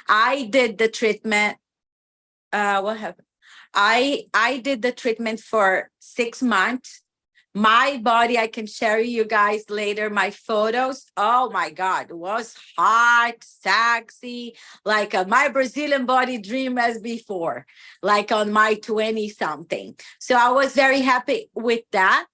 I did the treatment. What happened? I did the treatment for 6 months. My body, I can share you guys later my photos. Oh my God, it was hot, sexy, like my Brazilian body dream as before, like on my 20 something. So I was very happy with that.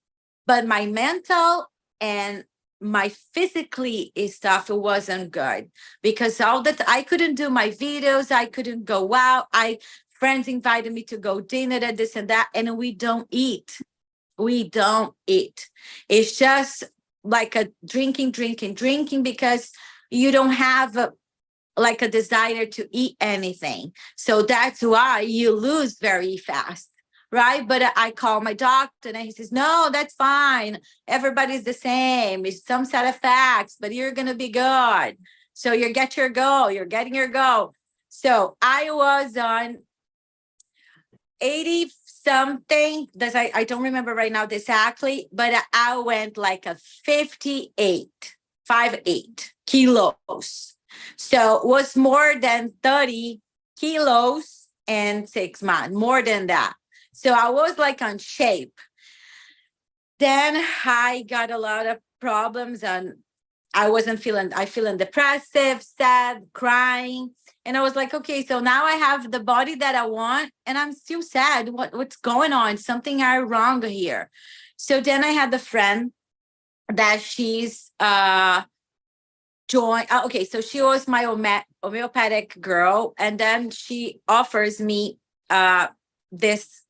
But my mental and my physically stuff, it wasn't good because all that I couldn't do my videos, I couldn't go out. Friends invited me to go dinner and this and that, and we don't eat. We don't eat. It's just like a drinking because you don't have like a desire to eat anything. So that's why you lose very fast, right? But I call my doctor and he says, no, that's fine. Everybody's the same. It's some side effects, but you're going to be good. So you get your goal. You're getting your goal. So I was on 80 something that I don't remember right now exactly, but I went like a 58 kilos. So it was more than 30 kilos in 6 months, more than that. So I was like on shape. Then I got a lot of problems and I feeling depressive, sad, crying. And I was like, okay, so now I have the body that I want and I'm still sad. What's going on? Something are wrong here. So then I had a friend that she's joined. Okay, so she was my homeopathic girl. And then she offers me this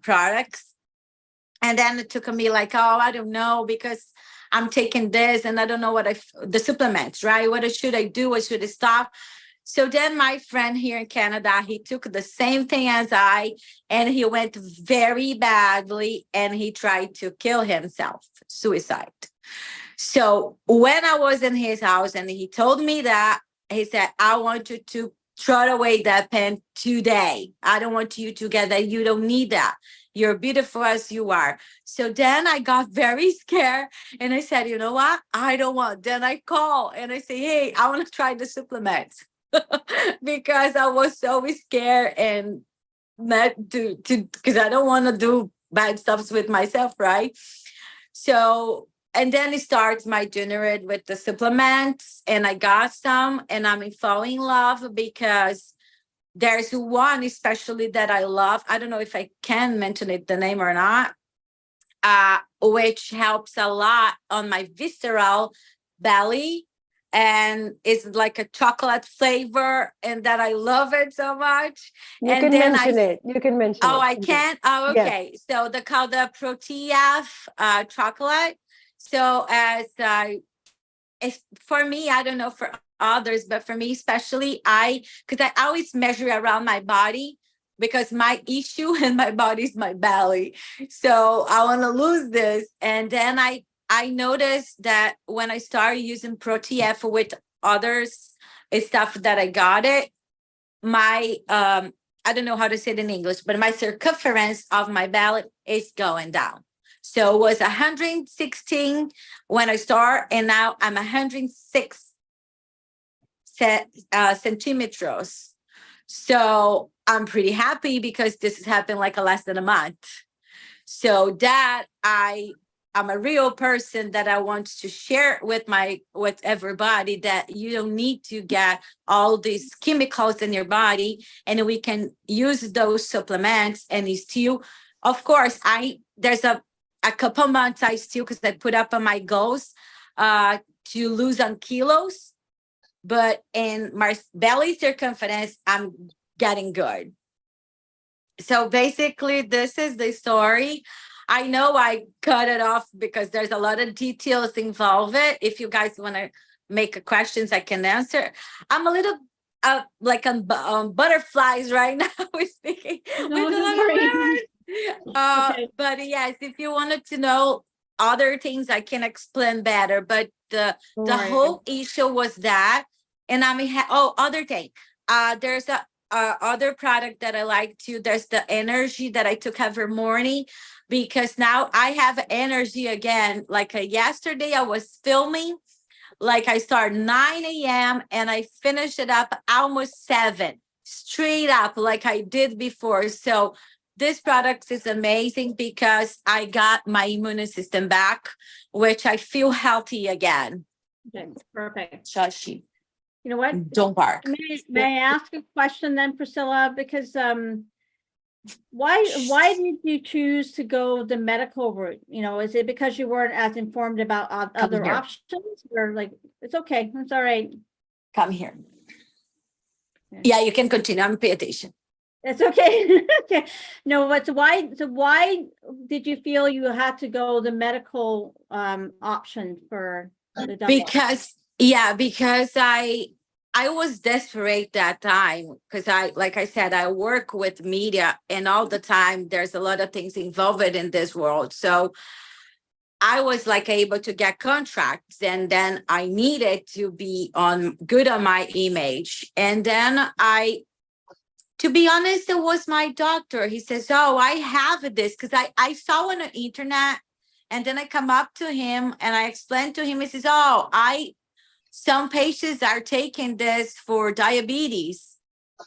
products. And then it took me like, oh, I don't know, because I'm taking this and I don't know the supplements, right? What should I do? What should I stop? So then my friend here in Canada, he took the same thing as and he went very badly and he tried to kill himself, suicide. So when I was in his house and he told me that, he said, I want you to throw away that pen today. I don't want you to get that. You don't need that. You're beautiful as you are. So then I got very scared and I said, you know what? I don't want. Then I call and I say, hey, I want to try the supplements. Because I was so scared and not to because I don't want to do bad stuff with myself, right? So, and then it starts my journey with the supplements, and I got some, and I'm falling in love because there's one especially that I love. I don't know if I can mention it, the name or not, which helps a lot on my visceral belly. And it's like a chocolate flavor, and that I love it so much. You can mention it. You can mention it. Oh, I can? Oh, okay. Yes. So they call the Proteaf chocolate. So for me, I don't know for others, but for me especially, because I always measure around my body, because my issue in my body is my belly. So I want to lose this. And then I noticed that when I started using Proteaf with others stuff that I got it, my I don't know how to say it in English, but my circumference of my belly is going down. So it was 116 when I started, and now I'm 106 centimeters. So I'm pretty happy because this has happened like less than a month. So that I'm a real person that I want to share with everybody, that you don't need to get all these chemicals in your body, and we can use those supplements. And it's still, of course, there's a couple months I still, because I put up on my goals to lose on kilos, but in my belly circumference, I'm getting good. So basically, this is the story. I know I cut it off because there's a lot of details involved. If you guys want to make questions, I can answer. I'm a little like on butterflies right now. We're speaking with a lot of words. But yes, if you wanted to know other things, I can explain better. But the whole issue was that, and other thing. There's a other product that I like too. There's the energy that I took every morning, because now I have energy again. Like yesterday I was filming like I start 9 a.m. and I finish it up almost 7, straight up like I did before. So this product is amazing because I got my immune system back, which I feel healthy again. Okay, perfect. Shashi, You know what? don't bark. May I ask a question then, Priscilla? Because why did you choose to go the medical route? You know, is it because you weren't as informed about other here. options, or like it's okay, it's all right. Come here. Yeah, you can continue. I'm paying attention. It's okay. Okay. No, but why did you feel you had to go the medical option for the double? Because I was desperate that time, because like I said, I work with media, and all the time there's a lot of things involved in this world. So I was like able to get contracts, and then I needed to be good on my image. And then to be honest, it was my doctor. He says, oh, I have this, because I saw on the internet, and then I come up to him and I explained to him, he says, oh, some patients are taking this for diabetes,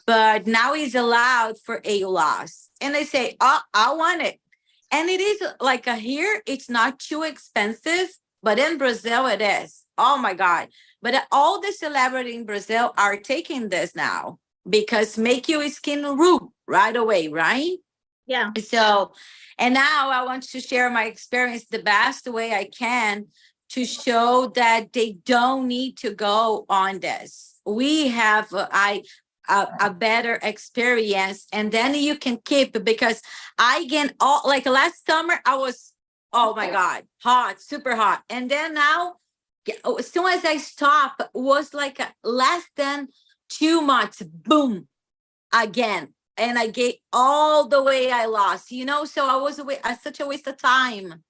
but now it's allowed for a loss. And I say, oh, I want it. And it is like here, it's not too expensive, but in Brazil it is. Oh my God. But all the celebrities in Brazil are taking this now because make your skin root right away, right? Yeah. So, and now I want to share my experience the best way I can to show that they don't need to go on this. We have a better experience, and then you can keep, because I get all, like last summer I was, oh my God, hot, super hot. And then now, as soon as I stop, was like less than 2 months, boom, again. And I get all the way I lost, so I was such a waste of time,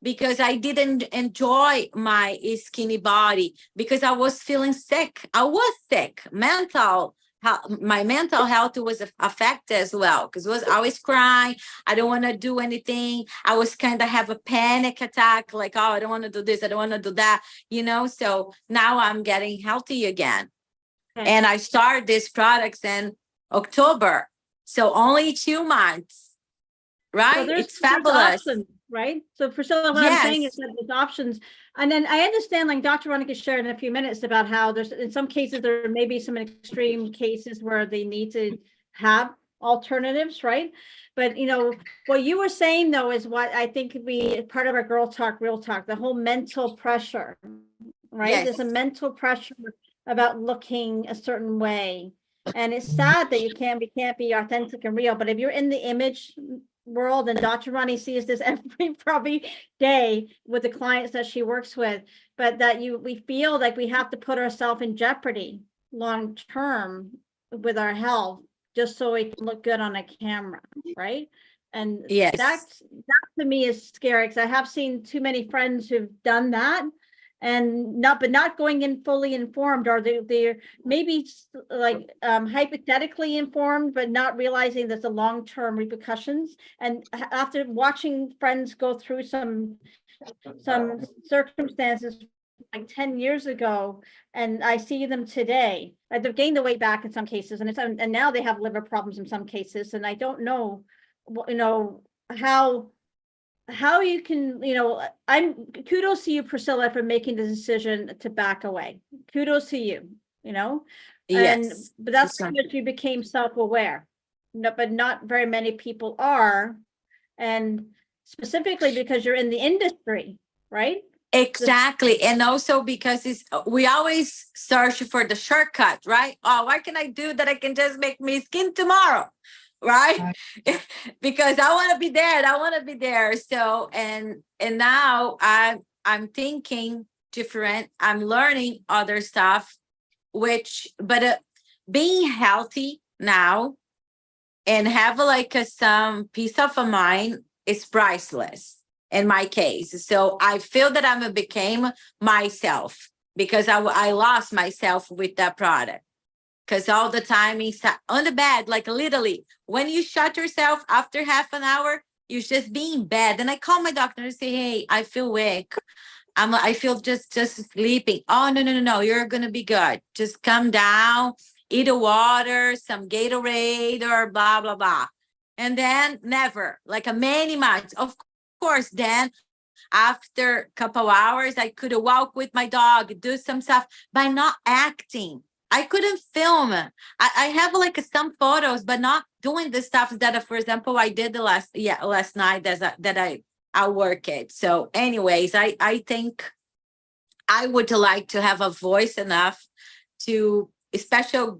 because I didn't enjoy my skinny body, because I was feeling sick. I was sick. My mental health was affected as well, because I was crying. I don't want to do anything. I was kind of have a panic attack, like, oh, I don't want to do this. I don't want to do that, So now I'm getting healthy again. Okay. And I started these products in October. So only 2 months, right? So it's fabulous. Right? So Priscilla, what I'm saying is that there's options. And then I understand, like Dr. Veronica shared in a few minutes, about how there's, in some cases, there may be some extreme cases where they need to have alternatives, right? But, what you were saying, though, is what I think could be part of our Girl Talk, Real Talk, the whole mental pressure, right? Yes. There's a mental pressure about looking a certain way. And it's sad that you can't be authentic and real. But if you're in the image world, and Dr. Ronnie sees this every probably day with the clients that she works with, but that we feel like we have to put ourselves in jeopardy long term with our health just so we can look good on a camera, right? And yes, that to me is scary, because I have seen too many friends who've done that, and not going in fully informed, or they're maybe like hypothetically informed, but not realizing there's the long-term repercussions. And after watching friends go through some circumstances like 10 years ago, and I see them today, they've gained the weight back in some cases, and now they have liver problems in some cases, and I don't know, how you can, I'm kudos to you, Priscilla, for making the decision to back away. Kudos to you, Yes. But that's because you became self-aware. No, but not very many people are, and specifically because you're in the industry, right? Exactly. And also because we always search for the shortcut, right? Oh, what can I do that I can just make me skin tomorrow? Right? Because I want to be there. I want to be there. So, and now I'm thinking different. I'm learning other stuff, but being healthy now and have like some peace of mind is priceless in my case. So I feel that I became myself, because I lost myself with that product. Because all the time on the bed, like literally, when you shut yourself after half an hour, you're just being bad. And I call my doctor and say, hey, I feel weak. I feel just sleeping. Oh, no. You're going to be good. Just come down, eat a water, some Gatorade or blah, blah, blah. And then never, like a many months. Of course, then after a couple hours, I could walk with my dog, do some stuff by not acting. I couldn't film. I have like some photos, but not doing the stuff that, for example, I did last night that I work it. So anyways, I think I would like to have a voice enough to, especially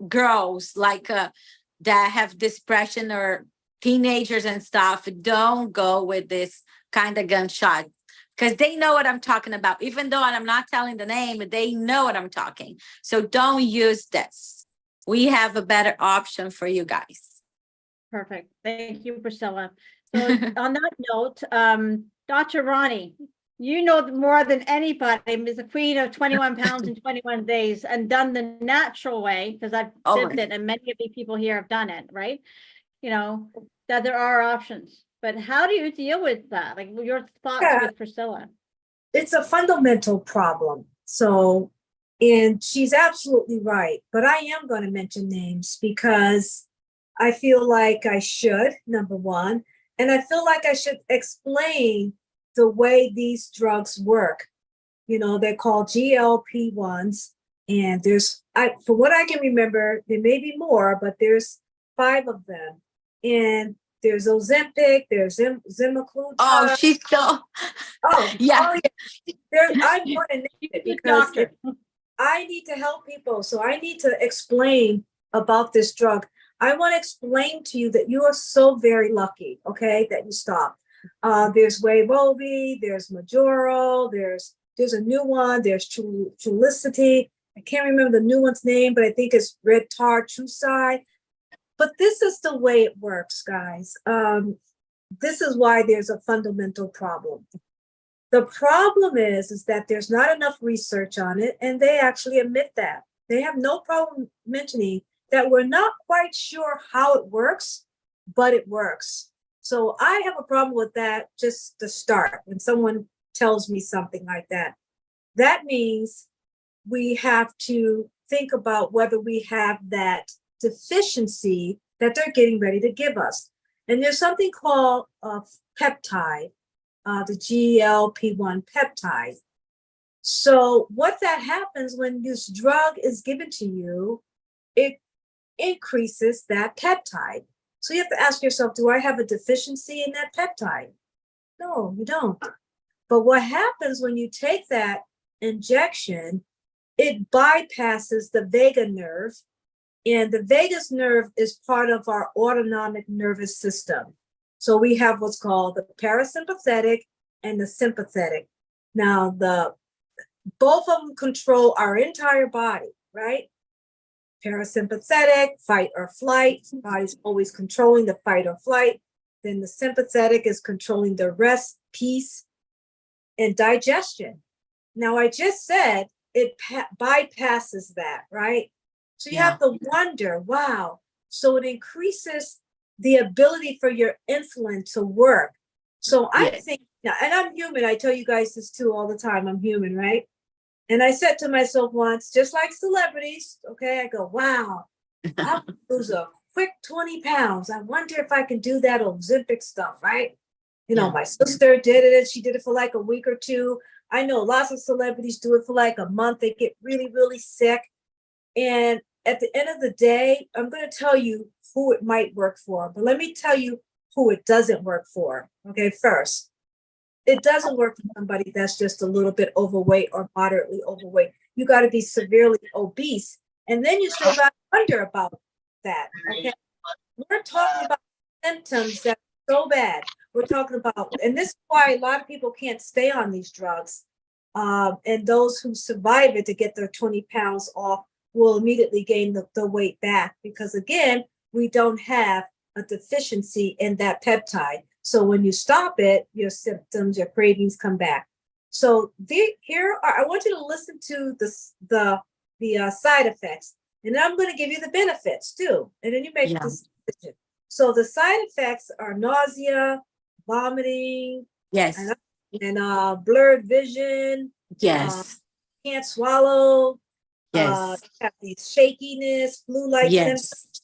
girls like that have depression or teenagers and stuff, don't go with this kind of gunshot, because they know what I'm talking about. Even though I'm not telling the name, they know what I'm talking. So don't use this. We have a better option for you guys. Perfect. Thank you, Priscilla. So on that note, Dr. Ronnie, you know more than anybody, is the queen of 21 pounds in 21 days and done the natural way, because I've lived it and many of the people here have done it, right? You know, that there are options. But how do you deal with that? Like your thoughts with Priscilla? It's a fundamental problem. So, and she's absolutely right. But I am going to mention names because I feel like I should, number one. And I feel like I should explain the way these drugs work. You know, they're called GLP-1s. And for what I can remember, there may be more, but there's 5 of them. And there's Ozempic, there's Zimaclutide. Oh, she's so. Yeah. I want to name it because I need to help people. So I need to explain about this drug. I want to explain to you that you are so very lucky, okay, that you stopped. There's Wegovy, there's Majoro, there's a new one, there's Trulicity. I can't remember the new one's name, but I think it's Truside. But this is the way it works, guys. This is why there's a fundamental problem. The problem is that there's not enough research on it, and they actually admit that. They have no problem mentioning that we're not quite sure how it works, but it works. So I have a problem with that just to start. When someone tells me something like that, that means we have to think about whether we have that deficiency that they're getting ready to give us. And there's something called a peptide, the GLP-1 peptide. So what that happens when this drug is given to you, it increases that peptide. So you have to ask yourself, do I have a deficiency in that peptide? No, you don't. But what happens when you take that injection, it bypasses the vagus nerve. And the vagus nerve is part of our autonomic nervous system. So we have what's called the parasympathetic and the sympathetic. Now, both of them control our entire body, right? Parasympathetic, fight or flight. Body's always controlling the fight or flight. Then the sympathetic is controlling the rest, peace, and digestion. Now, I just said it bypasses that, right? So you have to wonder, wow, so it increases the ability for your insulin to work. So I think, and I'm human, I tell you guys this too all the time, I'm human, right? And I said to myself once, just like celebrities, okay, I go, wow, I'll lose a quick 20 pounds. I wonder if I can do that Ozempic stuff, right? You know, my sister did it. She did it for like a week or two. I know lots of celebrities do it for like a month. They get really, really sick. And at the end of the day, I'm going to tell you who it might work for. But let me tell you who it doesn't work for. Okay, first, it doesn't work for somebody that's just a little bit overweight or moderately overweight. You got to be severely obese. And then you still got to wonder about that. Okay, we're talking about symptoms that are so bad. We're talking about, and this is why a lot of people can't stay on these drugs. And those who survive it to get their 20 pounds off will immediately gain the weight back, because again, we don't have a deficiency in that peptide. So when you stop it, your symptoms, your cravings come back. So I want you to listen to the side effects, and then I'm going to give you the benefits too, and then you make a decision. So the side effects are nausea, vomiting. Yes. and blurred vision. Yes. Can't swallow. Yes. You have these shakiness, flu-like symptoms. Yes.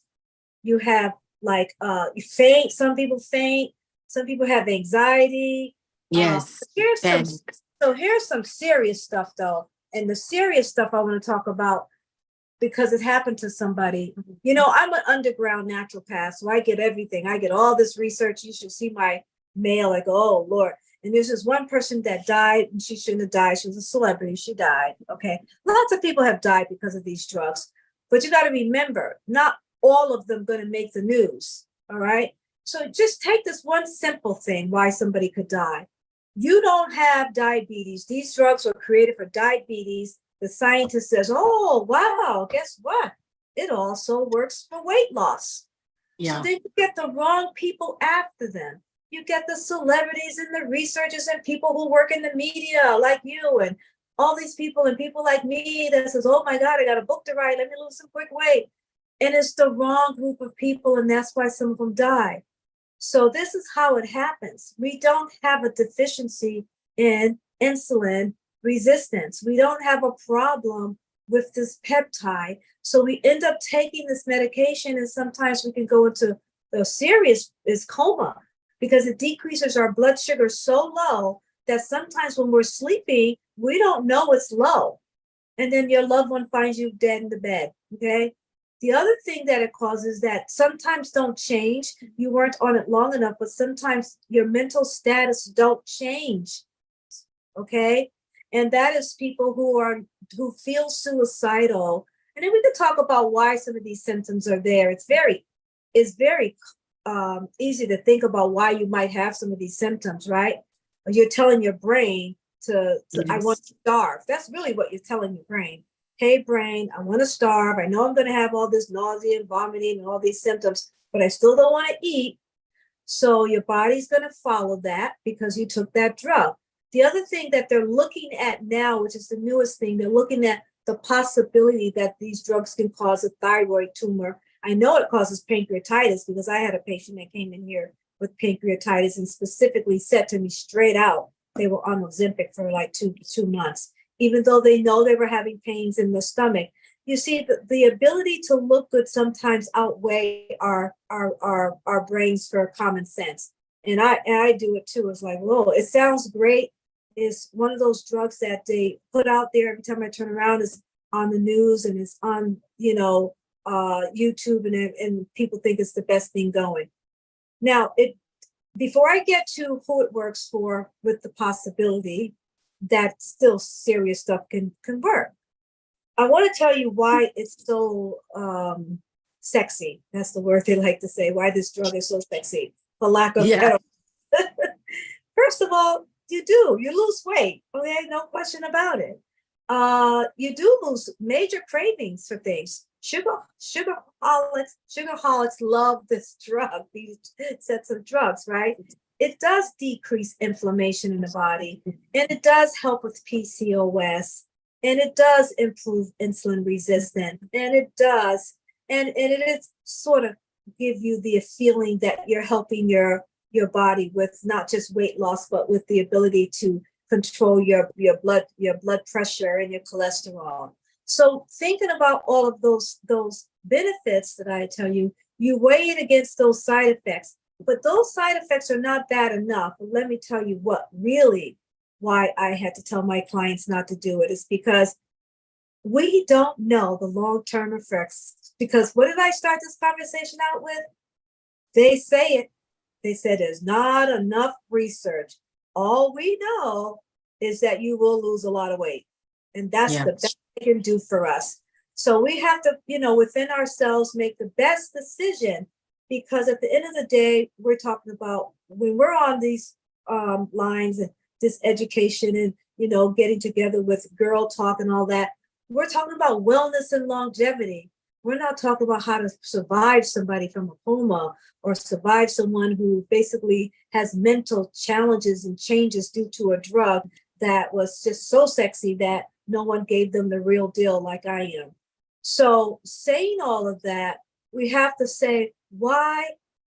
You have like you faint. Some people faint. Some people have anxiety. Yes. Here's some serious stuff though, and the serious stuff I want to talk about because it happened to somebody. You know, I'm an underground naturopath, so I get everything. I get all this research. You should see my mail. I go, oh Lord. And there's this one person that died, and she shouldn't have died. She was a celebrity. She died. Okay. Lots of people have died because of these drugs. But you got to remember, not all of them going to make the news. All right. So just take this one simple thing why somebody could die. You don't have diabetes. These drugs were created for diabetes. The scientist says, oh, wow, guess what? It also works for weight loss. Yeah. So then you get the wrong people after them. You get the celebrities and the researchers and people who work in the media like you and all these people and people like me that says, oh my God, I got a book to write. Let me lose some quick weight. And it's the wrong group of people. And that's why some of them die. So this is how it happens. We don't have a deficiency in insulin resistance. We don't have a problem with this peptide. So we end up taking this medication and sometimes we can go into the serious coma because it decreases our blood sugar so low that sometimes when we're sleeping, we don't know it's low. And then your loved one finds you dead in the bed, okay? The other thing that it causes that sometimes don't change. You weren't on it long enough, but sometimes your mental status don't change, okay? And that is people who feel suicidal. And then we could talk about why some of these symptoms are there. It's very easy to think about why you might have some of these symptoms, right? You're telling your brain to yes. I want to starve. That's really what you're telling your brain. Hey, brain, I want to starve. I know I'm going to have all this nausea and vomiting and all these symptoms, but I still don't want to eat. So your body's going to follow that because you took that drug. The other thing that they're looking at now, which is the newest thing, they're looking at the possibility that these drugs can cause a thyroid tumor. I know it causes pancreatitis because I had a patient that came in here with pancreatitis and specifically said to me straight out, they were on Ozempic for like two months, even though they know they were having pains in the stomach. You see, the ability to look good sometimes outweigh our brains for common sense. And I do it too. It's like, whoa, it sounds great. It's one of those drugs that they put out there every time I turn around. It's on the news and it's on, YouTube and people think it's the best thing going. Now, before I get to who it works for with the possibility that still serious stuff can work, I want to tell you why it's so sexy. That's the word they like to say, why this drug is so sexy, for lack of better. First of all, you lose weight. Okay, no question about it. You do lose major cravings for things. Sugarholics love this drug, these sets of drugs, right? It does decrease inflammation in the body, and it does help with PCOS, and it does improve insulin resistance, and it does, and it is sort of give you the feeling that you're helping your body with not just weight loss, but with the ability to control your blood pressure and your cholesterol. So thinking about all of those benefits that I tell you, you weigh it against those side effects, but those side effects are not bad enough. But let me tell you why I had to tell my clients not to do it is because we don't know the long-term effects. Because what did I start this conversation out with? They say it. They said there's not enough research. All we know is that you will lose a lot of weight. And that's the best they can do for us. So we have to, within ourselves, make the best decision, because at the end of the day, we're talking about when we're on these lines and this education and, getting together with Girl Talk and all that, we're talking about wellness and longevity. We're not talking about how to survive somebody from a coma or survive someone who basically has mental challenges and changes due to a drug that was just so sexy that no one gave them the real deal like I am. So saying all of that, we have to say, why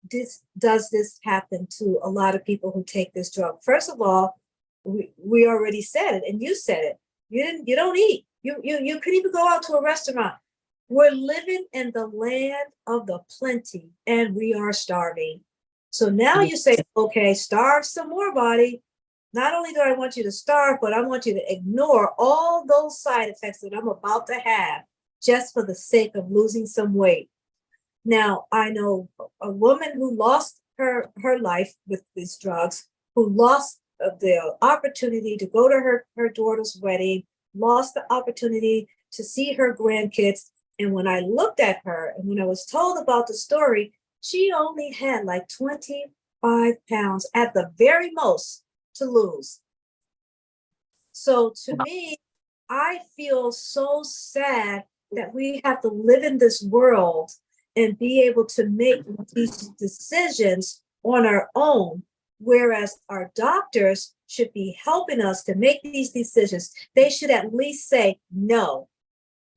does this happen to a lot of people who take this drug? First of all, we already said it, and you said it. You don't eat. You could even go out to a restaurant. We're living in the land of the plenty, and we are starving. So now you say, okay, starve some more, body. Not only do I want you to starve, but I want you to ignore all those side effects that I'm about to have just for the sake of losing some weight. Now, I know a woman who lost her life with these drugs, who lost the opportunity to go to her daughter's wedding, lost the opportunity to see her grandkids. And when I looked at her and when I was told about the story, she only had like 25 pounds at the very most to lose. So to me, I feel so sad that we have to live in this world and be able to make these decisions on our own, whereas our doctors should be helping us to make these decisions. They should at least say, no,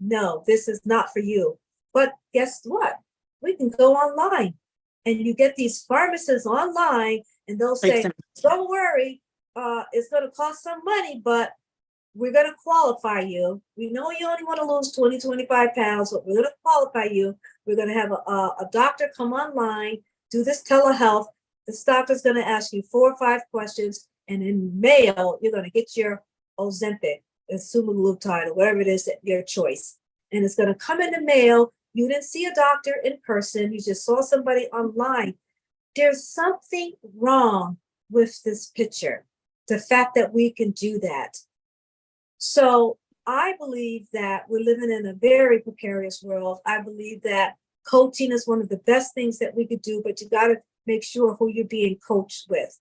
this is not for you. But guess what? We can go online and you get these pharmacists online and they'll say, don't worry, it's going to cost some money, but we're going to qualify you. We know you only want to lose 20, 25 pounds, but we're going to qualify you. We're going to have a doctor come online, do this telehealth. This doctor's going to ask you 4 or 5 questions, and in mail, you're going to get your Ozempic, semaglutide, or whatever it is, at your choice. And it's going to come in the mail. You didn't see a doctor in person. You just saw somebody online. There's something wrong with this picture, the fact that we can do that. So I believe that we're living in a very precarious world. I believe that coaching is one of the best things that we could do, but you got to make sure who you're being coached with.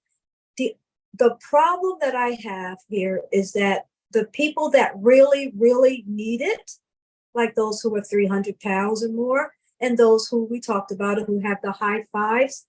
The problem that I have here is that the people that really, really need it, like those who are 300 pounds or more, and those who we talked about who have the high fives,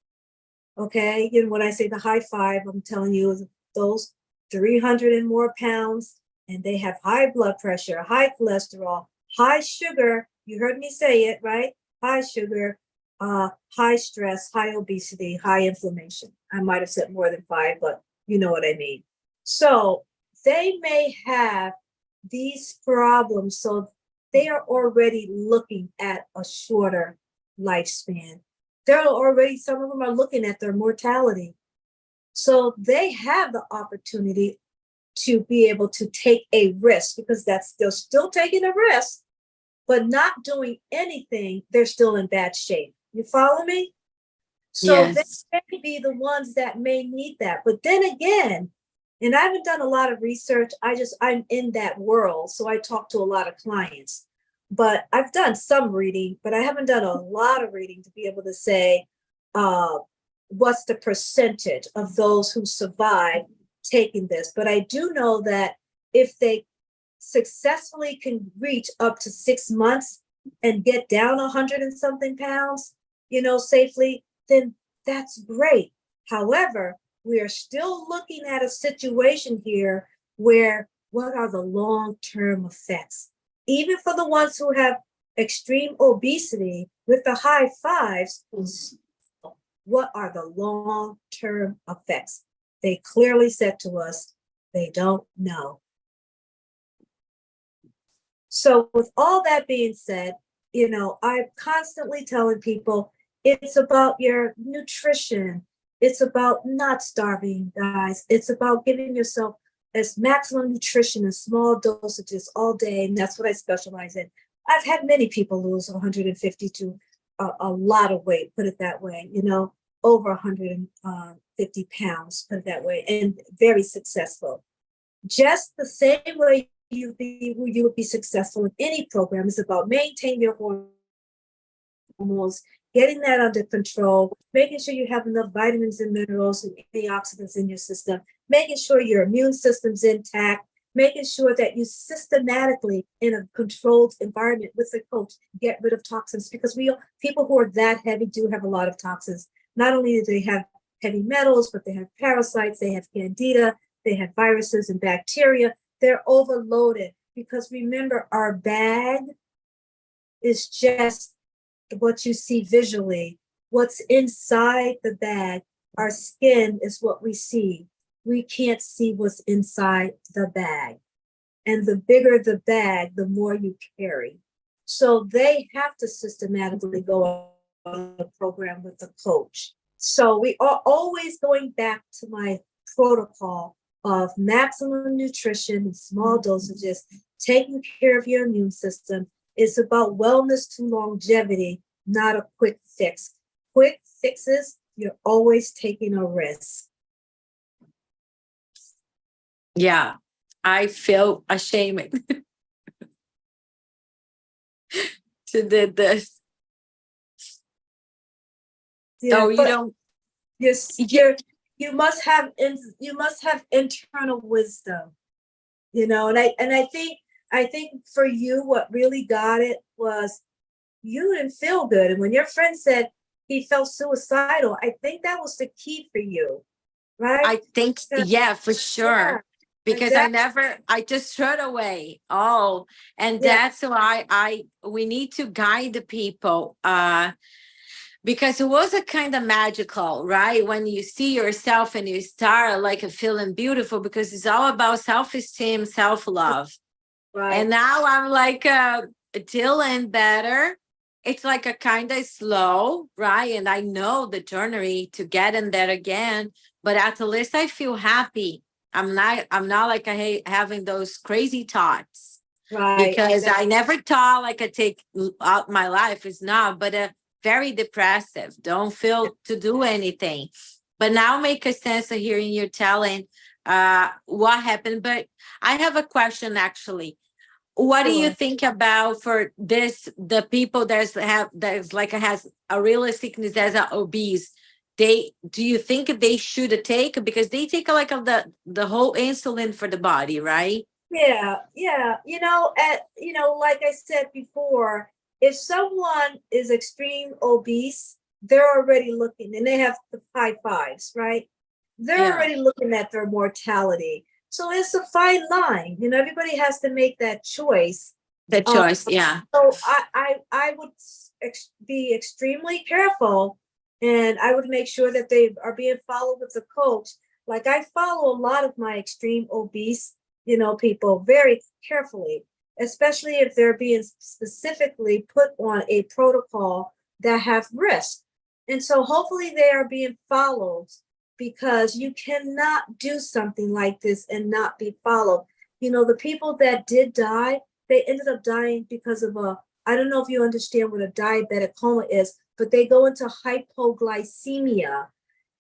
okay? And when I say the high five, I'm telling you is those 300 and more pounds, and they have high blood pressure, high cholesterol, high sugar. You heard me say it, right? High sugar, high stress, high obesity, high inflammation. I might have said more than 5, but you know what I mean. So they may have these problems. So they are already looking at a shorter lifespan. They're already, some of them are looking at their mortality. So they have the opportunity to be able to take a risk, because they're still taking a risk, but not doing anything. They're still in bad shape. You follow me? So yes. They may be the ones that may need that. But then again, and I haven't done a lot of research. I'm in that world. So I talk to a lot of clients, but I've done some reading, but I haven't done a lot of reading to be able to say, what's the percentage of those who survive taking this. But I do know that if they successfully can reach up to 6 months and get down 100 and something pounds, safely, then that's great. However, we are still looking at a situation here where what are the long-term effects? Even for the ones who have extreme obesity with the high fives, what are the long-term effects? They clearly said to us, they don't know. So with all that being said, I'm constantly telling people it's about your nutrition. It's about not starving, guys. It's about giving yourself as maximum nutrition in small dosages all day. And that's what I specialize in. I've had many people lose 150 to a lot of weight, put it that way, over 150 pounds, put it that way, and very successful. Just the same way you would be successful in any program is about maintaining your hormones, getting that under control, making sure you have enough vitamins and minerals and antioxidants in your system, making sure your immune system's intact, making sure that you systematically, in a controlled environment with a coach, get rid of toxins, because people who are that heavy do have a lot of toxins. Not only do they have heavy metals, but they have parasites, they have candida, they have viruses and bacteria. They're overloaded, because remember, our bag is just what you see visually. What's inside the bag, our skin, is what we see. we can't see what's inside the bag. And the bigger the bag, the more you carry. So they have to systematically go on a program with a coach. So we are always going back to my protocol of maximum nutrition and small dosages, taking care of your immune system. It's about wellness to longevity, not a quick fix. Quick fixes, you're always taking a risk. Yeah, I feel ashamed to do this. Yeah, So you don't. Yes, you must have internal wisdom, and I think for you, what really got it was you didn't feel good, and when your friend said he felt suicidal, I think that was the key for you, right? I think, yeah, for sure. Yeah. Because I just threw it away. Oh, and that's why we need to guide the people. Because it was a kind of magical, right? When you see yourself and you start like feeling beautiful, because it's all about self-esteem, self-love. Right. And now I'm like dealing better. It's like a kind of slow, right? And I know the journey to get in there again, but at least I feel happy. I'm not like having those crazy thoughts. Right. Because I never thought like I take out my life. It's not, but very depressive. Don't feel to do anything. But now make a sense of hearing you telling what happened. But I have a question actually. What do you think about for this, the people that's has a real sickness as a obese? Do you think they should take, because they take like the whole insulin for the body, right? Yeah. Like I said before, if someone is extreme obese, they're already looking, and they have the high fives, right? They're already looking at their mortality. So it's a fine line. Everybody has to make that choice. The choice, yeah. So I would be extremely careful, and I would make sure that they are being followed with a coach. Like I follow a lot of my extreme obese, people very carefully, especially if they're being specifically put on a protocol that have risk. And so hopefully they are being followed, because you cannot do something like this and not be followed. The people that did die, they ended up dying because of I don't know if you understand what a diabetic coma is, but they go into hypoglycemia.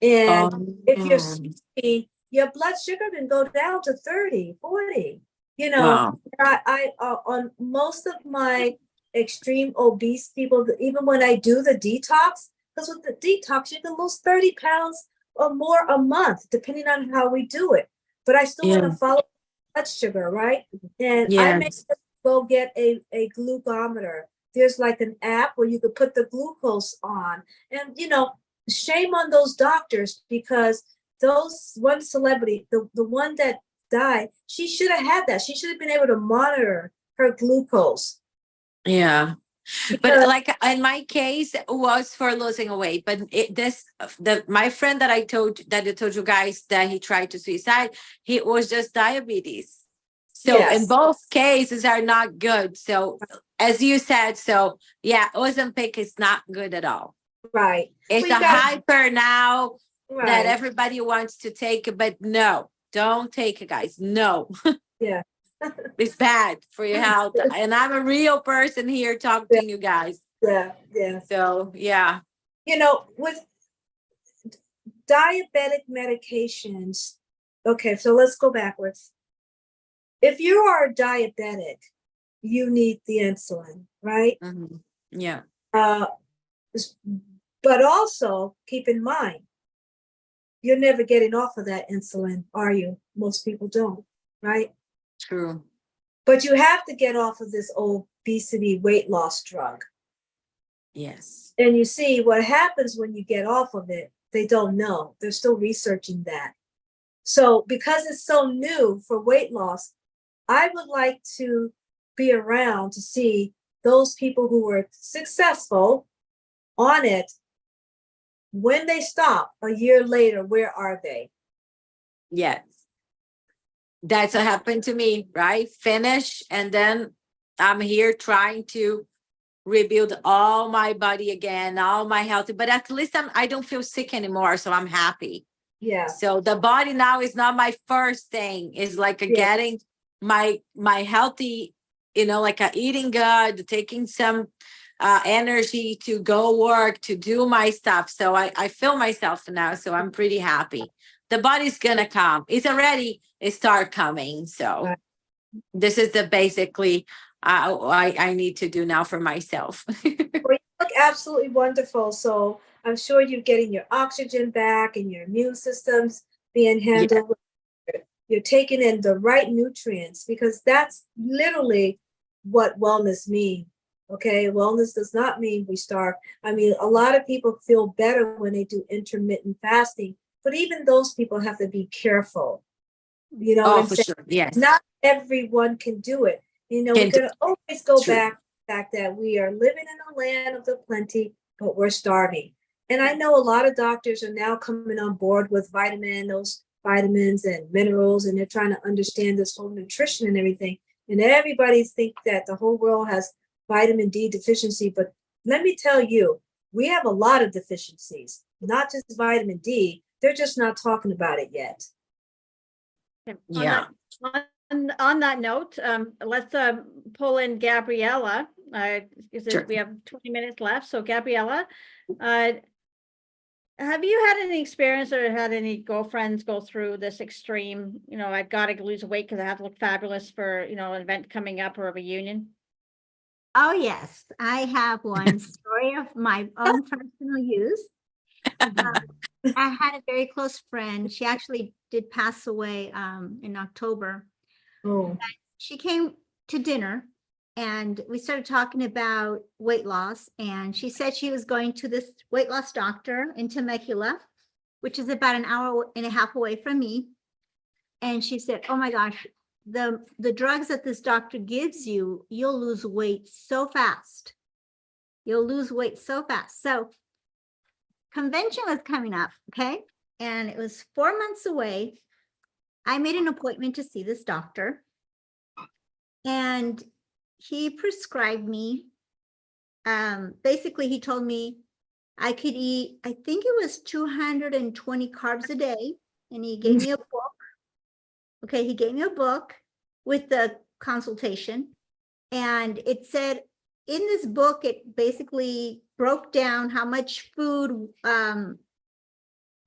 And if you're speaking, your blood sugar can go down to 30, 40. Wow. I on most of my extreme obese people, even when I do the detox, because with the detox, you can lose 30 pounds or more a month, depending on how we do it. But I still want to follow blood sugar, right? And I make them go get a glucometer. There's like an app where you could put the glucose on. And, shame on those doctors, because those one celebrity, the one that died, she should have had that. She should have been able to monitor her glucose. Yeah. But like in my case, it was for losing weight. But my friend that I told you guys that he tried to suicide, he was just diabetes. So in both cases are not good. So as you said, Ozempic is not good at all. Right. It's hyper now that everybody wants to take, but no, don't take it, guys. No. Yeah. It's bad for your health. And I'm a real person here talking to you guys. Yeah. So, yeah. With diabetic medications, okay, so let's go backwards. If you are diabetic, you need the insulin, right? Mm-hmm. Yeah. But also keep in mind, you're never getting off of that insulin, are you? Most people don't, right? True. But you have to get off of this obesity weight loss drug. Yes. And you see what happens when you get off of it, they don't know. They're still researching that. So because it's so new for weight loss, I would like to be around to see those people who were successful on it. When they stop a year later, where are they? Yes. That's what happened to me, right? Finish, and then I'm here trying to rebuild all my body again, all my health, but at least I don't feel sick anymore, so I'm happy. Yeah. So the body now is not my first thing. It's like getting my healthy, like eating good, taking some energy to go work, to do my stuff. So I feel myself now, so I'm pretty happy. The body's gonna come. It's already start coming. So Right. this is the basically I need to do now for myself. Well, you look absolutely wonderful. So I'm sure you're getting your oxygen back and your immune system's being handled. You're taking in the right nutrients, because that's literally what wellness means. Okay, wellness does not mean we starve. I mean, a lot of people feel better when they do intermittent fasting, but even those people have to be careful. You know what I'm for saying? sure. Yes. Not everyone can do it. We're going to always go back to the fact that we are living in a land of the plenty, but we're starving. And I know a lot of doctors are now coming on board with those vitamins and minerals, and they're trying to understand this whole nutrition and everything. And everybody thinks that the whole world has vitamin D deficiency, but let me tell you, we have a lot of deficiencies, not just vitamin D. They're just not talking about it yet. Yeah. On that note, let's pull in Gabriella. Sure. We have 20 minutes left. So Gabriella, have you had any experience or had any girlfriends go through this extreme, I've got to lose weight because I have to look fabulous for, an event coming up or a reunion? Oh, yes. I have one story of my own personal use. I had a very close friend. She actually did pass away in October. Oh. She came to dinner and we started talking about weight loss. And she said she was going to this weight loss doctor in Temecula, which is about an hour and a half away from me. And she said, oh my gosh, the drugs that this doctor gives you, you'll lose weight so fast. You'll lose weight so fast. So convention was coming up, okay? And it was 4 months away. I made an appointment to see this doctor. And he prescribed me, basically he told me I could eat, I think it was 220 carbs a day. And he gave me a book. Okay, he gave me a book with the consultation. And it said, in this book, it basically broke down how much food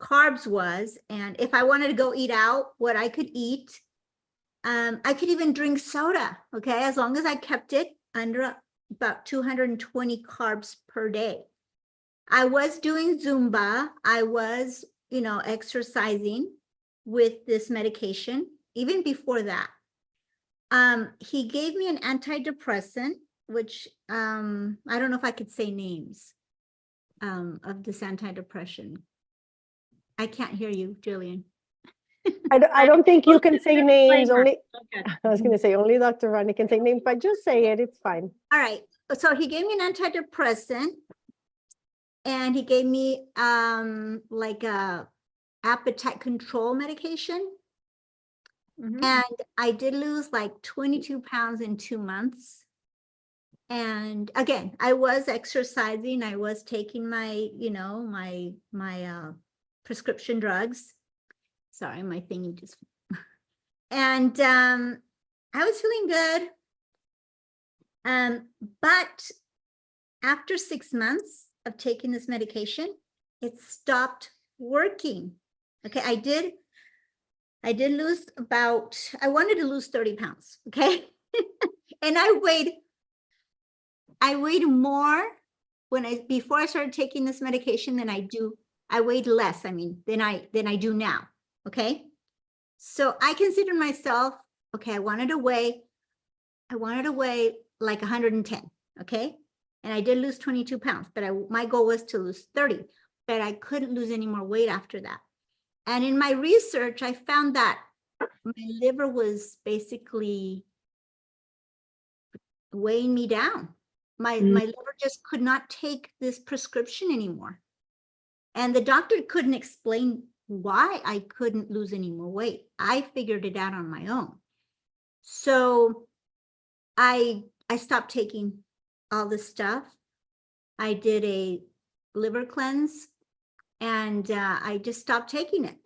carbs was, and if I wanted to go eat out, what I could eat. I could even drink soda, okay, as long as I kept it under about 220 carbs per day. I was doing Zumba. I was, exercising with this medication, even before that. He gave me an antidepressant, which I don't know if I could say names of this antidepressant. I can't hear you, Gillian. I don't think you can say names. Only Okay. I was going to say only Dr. Ronnie can say names, but just say it. It's fine. All right. So he gave me an antidepressant, and he gave me like a appetite control medication. And I did lose like 22 pounds in 2 months. And again, I was exercising. I was taking my, my prescription drugs. Sorry, my thingy just. And I was feeling good. But after 6 months of taking this medication, it stopped working. Okay, I did lose I wanted to lose 30 pounds. Okay. And I weighed more before I started taking this medication than I weighed less, than I do now. Okay. So I consider myself, okay, I wanted to weigh like 110. Okay. And I did lose 22 pounds, but my goal was to lose 30, but I couldn't lose any more weight after that. And in my research, I found that my liver was basically weighing me down. My liver just could not take this prescription anymore. And the doctor couldn't explain why I couldn't lose any more weight. I figured it out on my own. So I stopped taking all this stuff. I did a liver cleanse, and I just stopped taking it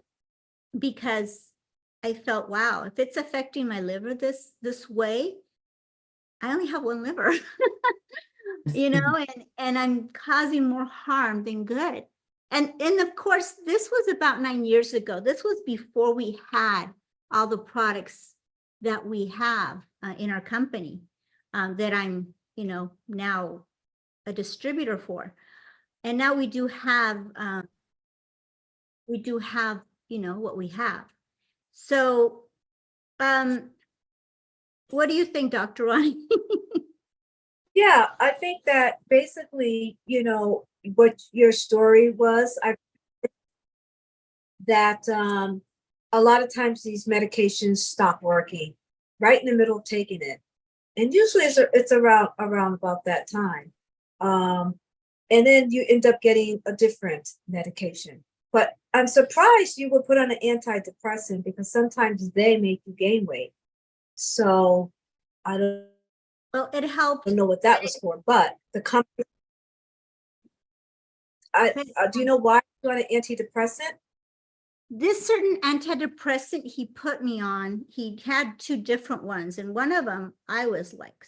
because I felt, wow, if it's affecting my liver this way, I only have one liver, and I'm causing more harm than good. And of course, this was about 9 years ago. This was before we had all the products that we have in our company that I'm, now a distributor for. And now we do have, what we have. So, what do you think, Dr. Ronnie? Yeah, I think that basically, what your story was, that a lot of times these medications stop working right in the middle of taking it. And usually it's around about that time. And then you end up getting a different medication. But I'm surprised you were put on an antidepressant, because sometimes they make you gain weight. So I don't Well, it helped. know what that was for, but the company, do you know why you're on an antidepressant? This certain antidepressant he put me on, he had 2 different ones. And one of them, I was like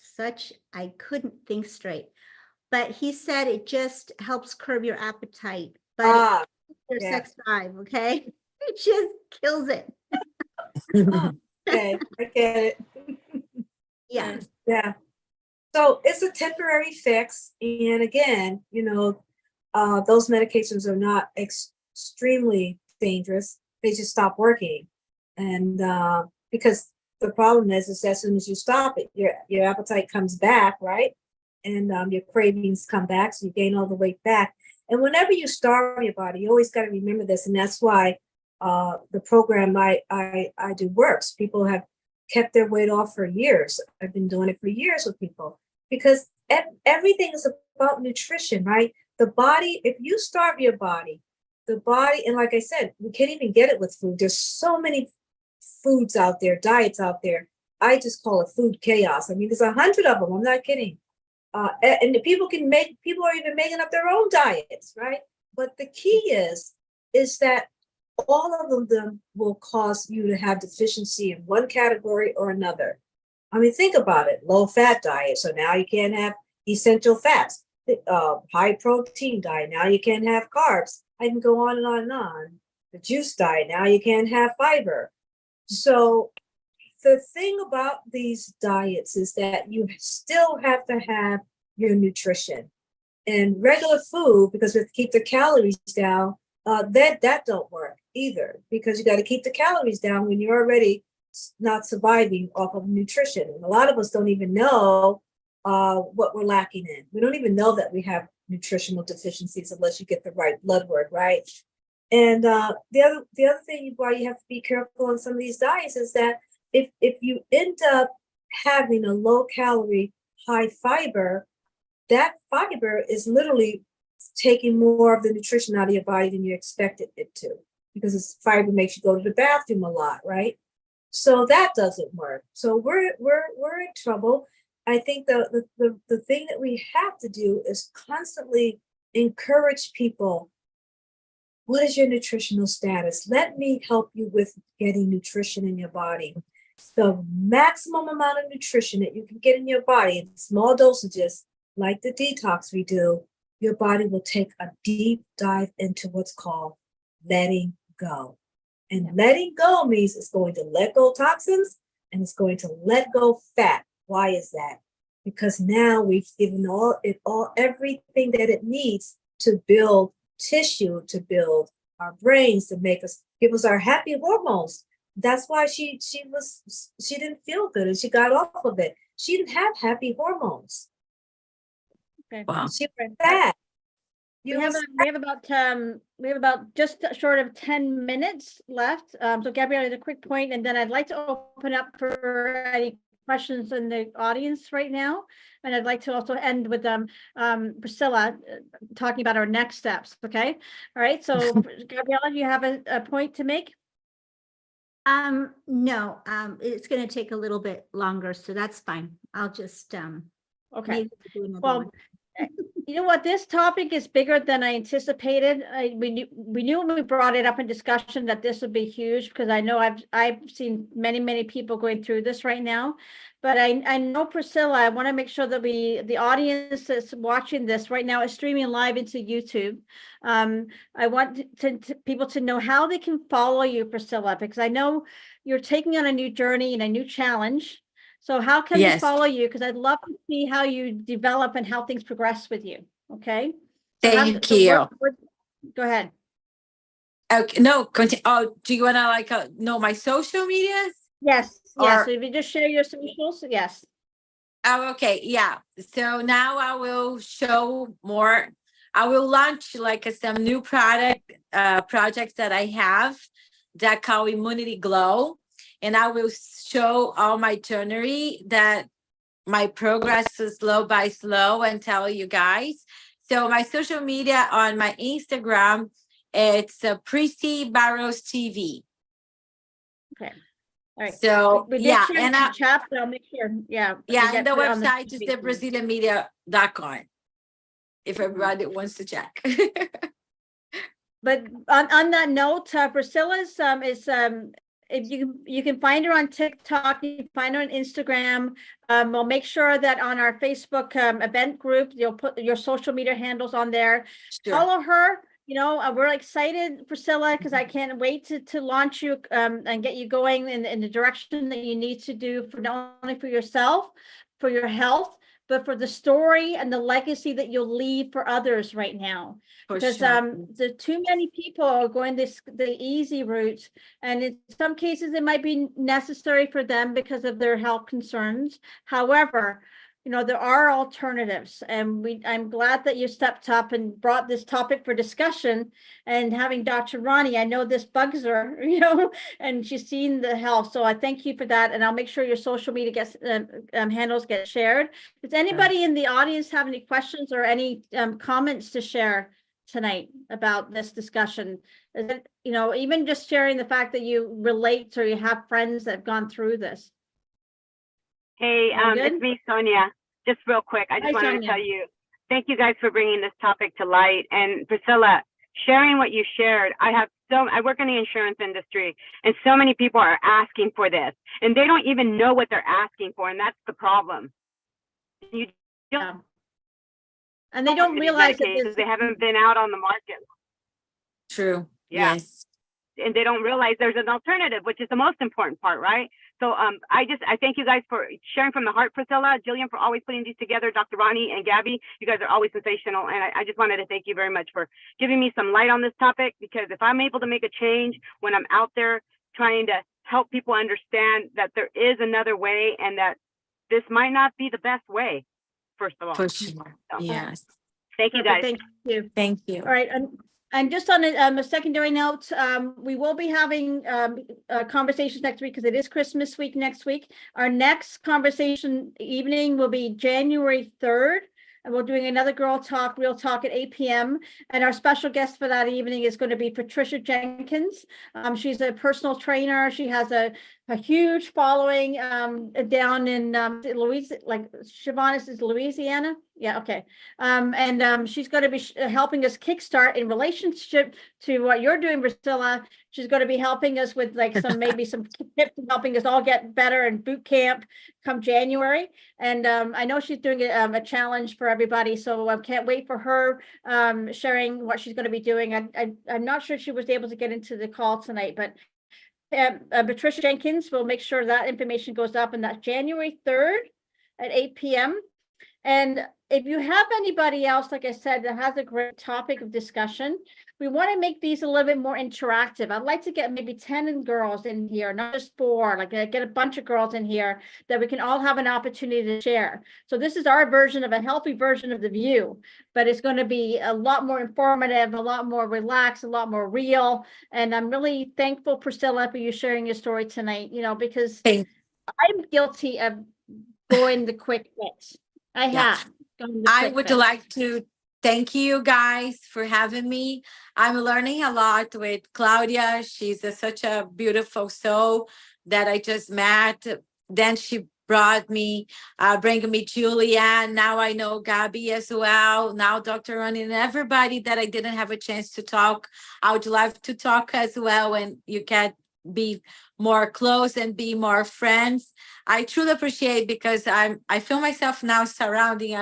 I couldn't think straight. But he said it just helps curb your appetite. But your sex drive, okay? It just kills it. Okay, I get it. Yeah. Yeah. So it's a temporary fix. And again, those medications are not extremely dangerous. They just stop working. And because the problem is as soon as you stop it, your appetite comes back, right? And your cravings come back, so you gain all the weight back. And whenever you starve your body, you always got to remember this. And that's why the program I do works. People have kept their weight off for years. I've been doing it for years with people, because everything is about nutrition, right? The body, if you starve your body, the body, and like I said, we can't even get it with food. There's so many foods out there, diets out there. I just call it food chaos. I mean, there's 100 of them. I'm not kidding. And the people are even making up their own diets, right? But the key is that all of them will cause you to have deficiency in one category or another. I mean, think about it. Low fat diet. So now you can't have essential fats. High protein diet. Now you can't have carbs. I can go on and on and on. The juice diet. Now you can't have fiber. So the thing about these diets is that you still have to have your nutrition. And regular food, because we have to keep the calories down, that don't work either, because you got to keep the calories down when you're already not surviving off of nutrition. And a lot of us don't even know what we're lacking in. We don't even know that we have nutritional deficiencies unless you get the right blood work, right? And the other thing why you have to be careful on some of these diets is that if you end up having a low calorie, high fiber, that fiber is literally taking more of the nutrition out of your body than you expected it to, because this fiber makes you go to the bathroom a lot, right? So that doesn't work. So we're in trouble. I think the thing that we have to do is constantly encourage people. What is your nutritional status? Let me help you with getting nutrition in your body. The maximum amount of nutrition that you can get in your body in small dosages, like the detox we do, your body will take a deep dive into what's called letting go. And letting go means it's going to let go toxins and it's going to let go fat. Why is that? Because now we've given everything that it needs to build tissue, to build our brains, to give us our happy hormones. That's why she didn't feel good and she got off of it. She didn't have happy hormones. Okay. Wow. She was fat. We have about just short of 10 minutes left. So Gabrielle has a quick point, and then I'd like to open up for any questions in the audience right now. And I'd like to also end with Priscilla talking about our next steps. Okay. All right. So Gabriella, you have a point to make? No, it's gonna take a little bit longer, so that's fine. I'll just, Okay. maybe do another Well, one. you know what? This topic is bigger than I anticipated. We knew when we brought it up in discussion that this would be huge, because I know I've seen many people going through this right now. But I know, Priscilla, I want to make sure that the audience that's watching this right now is streaming live into YouTube. I want people to know how they can follow you, Priscilla, because I know you're taking on a new journey and a new challenge. So how can we Yes. follow you? Because I'd love to see how you develop and how things progress with you. Okay. So Thank you. Go ahead. Okay, no, continue. Oh, do you want to know my social medias? Yes. Or- So if you just share your socials, yes. Oh, okay. Yeah. So now I will show more. I will launch some new projects that I have that call Immunity Glow. And I will show all my journey, that my progress is slow by slow, and tell you guys. So my social media on my Instagram, it's Prissy Barrows TV. Okay. All right. So We did yeah, share and the chat, but I'll make sure. Yeah. we yeah, get and the put it on website is screen. thebrazilianmedia.com if everybody wants to check. But on that note, Priscilla's is if you can find her on TikTok, you can find her on Instagram. We'll make sure that on our Facebook event group, you'll put your social media handles on there. Sure. Follow her. You know, we're excited, Priscilla, because I can't wait to launch you and get you going in the direction that you need to do, for not only for yourself, for your health, but for the story and the legacy that you'll leave for others right now. For Because sure. the too many people are going the easy route, and in some cases it might be necessary for them because of their health concerns. However, you know, there are alternatives, and I'm glad that you stepped up and brought this topic for discussion. And having Dr. Ronnie, I know this bugs her, you know, and she's seen the health. So I thank you for that, and I'll make sure your social media handles get shared. Does anybody in the audience have any questions or any comments to share tonight about this discussion? Is it, you know, even just sharing the fact that you relate or you have friends that have gone through this? Hey, good? it's me, Sonia. Just real quick, I Hi, just wanted Sonia. to tell you, thank you guys for bringing this topic to light. And Priscilla, sharing what you shared, I work in the insurance industry, and so many people are asking for this, and they don't even know what they're asking for, and that's the problem. You don't, Yeah. And they don't realize that because they haven't been out on the market. True. Yeah. Yes. And they don't realize there's an alternative, which is the most important part, right? So I thank you guys for sharing from the heart, Priscilla, Gillian, for always putting these together, Dr. Ronnie and Gabby. You guys are always sensational. And I just wanted to thank you very much for giving me some light on this topic, because if I'm able to make a change when I'm out there trying to help people understand that there is another way, and that this might not be the best way, first of all. For sure. So, Yes. thank you guys. Thank you. Thank you. All right. And just on a secondary note, we will be having conversations next week, because it is Christmas week next week. Our next conversation evening will be January 3rd. And we're doing another Real Talk at 8 p.m. And our special guest for that evening is going to be Patricia Jenkins. She's a personal trainer. She has a huge following down in Louisiana. Yeah, okay. And she's going to be helping us kickstart in relationship to what you're doing, Priscilla. She's going to be helping us with maybe some tips and helping us all get better in boot camp come January. And I know she's doing a challenge for everybody, so I can't wait for her sharing what she's going to be doing. I'm not sure she was able to get into the call tonight, but Patricia Jenkins will make sure that information goes up, and that's January 3rd at 8 p.m. And if you have anybody else, like I said, that has a great topic of discussion, we want to make these a little bit more interactive. I'd like to get maybe 10 girls in here, not just 4, get a bunch of girls in here that we can all have an opportunity to share. So this is our version of a healthy version of The View, but it's going to be a lot more informative, a lot more relaxed, a lot more real. And I'm really thankful, Priscilla, for you sharing your story tonight, because I'm guilty of going the quick fix. I Yeah. have. Going the I quick would fix. like to thank you guys for having me. I'm learning a lot with Claudia. She's such a beautiful soul that I just met. Then she brought me, bring me Julian. Now I know Gabby as well. Now Dr. Ronnie and everybody that I didn't have a chance to talk. I would love to talk as well, and you can be more close and be more friends. I truly appreciate, because I feel myself now surrounding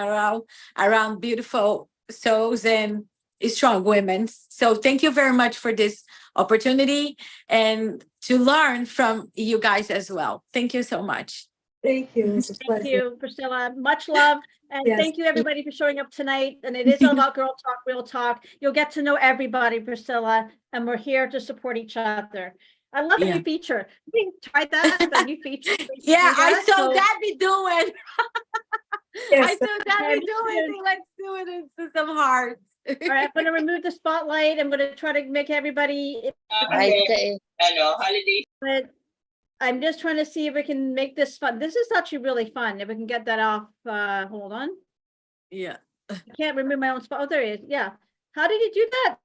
around beautiful souls and strong women. So thank you very much for this opportunity and to learn from you guys as well. Thank you so much. Thank you. It's a Thank pleasure. you, Priscilla. Much love. And Yes. thank you, everybody, for showing up tonight. And it is all about girl talk, real talk. You'll get to know everybody, Priscilla, and we're here to support each other. I love the Yeah. new feature. You can try that, the new feature. Yeah, I Yeah, saw so- Gabby doing. Yes. I saw Gabby Okay, doing. So let's do it into some hearts. All right, I'm going to remove the spotlight. I'm going to try to make everybody, but I'm just trying to see if we can make this fun. This is actually really fun. If we can get that off, hold on. Yeah. I can't remove my own spot. Oh, there it is. Yeah. How did you do that?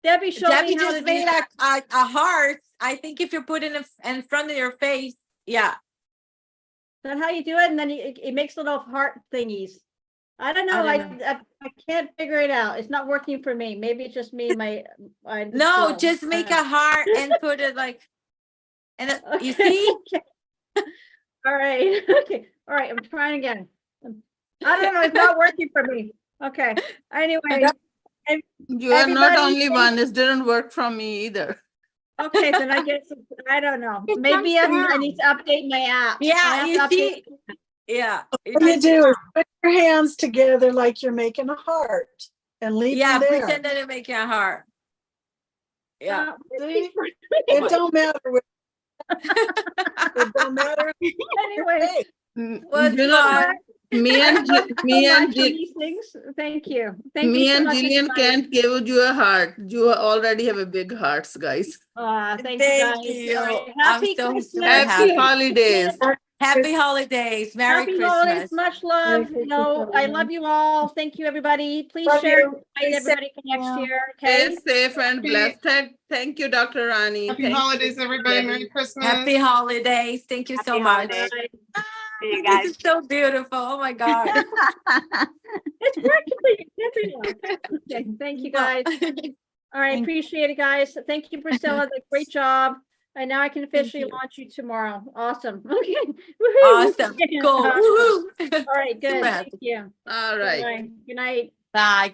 Debbie, show Gabby me how to just do made that. a heart. I think if you put it in front of your face, yeah. Is that how you do it? And then it makes little heart thingies. I don't know. I don't I can't figure it out. It's not working for me. Maybe it's just me. I'm No, slow. just make a heart and put it like, and you Okay, see? okay. All right. Okay. All right. I'm trying again. I don't know. It's not working for me. Okay. Anyway. You are not Everybody only thank- one. It didn't work from me either. Okay. Then I guess I don't know. It Maybe comes I need to update my app. I Yeah, have you to see? update- Yeah. What you do is put your hands together like you're making a heart and leave Yeah, them there. pretend that you're making a heart. Yeah. See? It don't matter. It don't matter. Anyway. What's You know, wrong? me and These things. Thank you. Thank you so much, Gillian everybody. can't give you a heart. You already have a big hearts, guys. Thank you Thank guys. you. All right. I'm Happy so Christmas. super Happy happy. holidays. Happy holidays. Merry Happy Christmas. holidays. Much love. Merry You know, Christmas, I everyone. love you all. Thank you, everybody. Please Love share you. invite Stay everybody for next Yeah. year. Stay Okay. safe and blessed. Thank you, Dr. Rani. Happy Thank you. holidays, everybody. Merry Christmas. Happy holidays. Thank you so Happy much. holidays. Bye. See you guys. This is so beautiful. Oh my God. It's working for you, everyone. Okay, thank you, guys. All right, appreciate it, guys. Thank you, Priscilla. Great job. And now I can officially you. launch you tomorrow. Awesome. Okay. Woohoo. Awesome. Cool. Awesome. Woohoo. All right, good. Super Thank you. All right. Bye. Good night. Bye.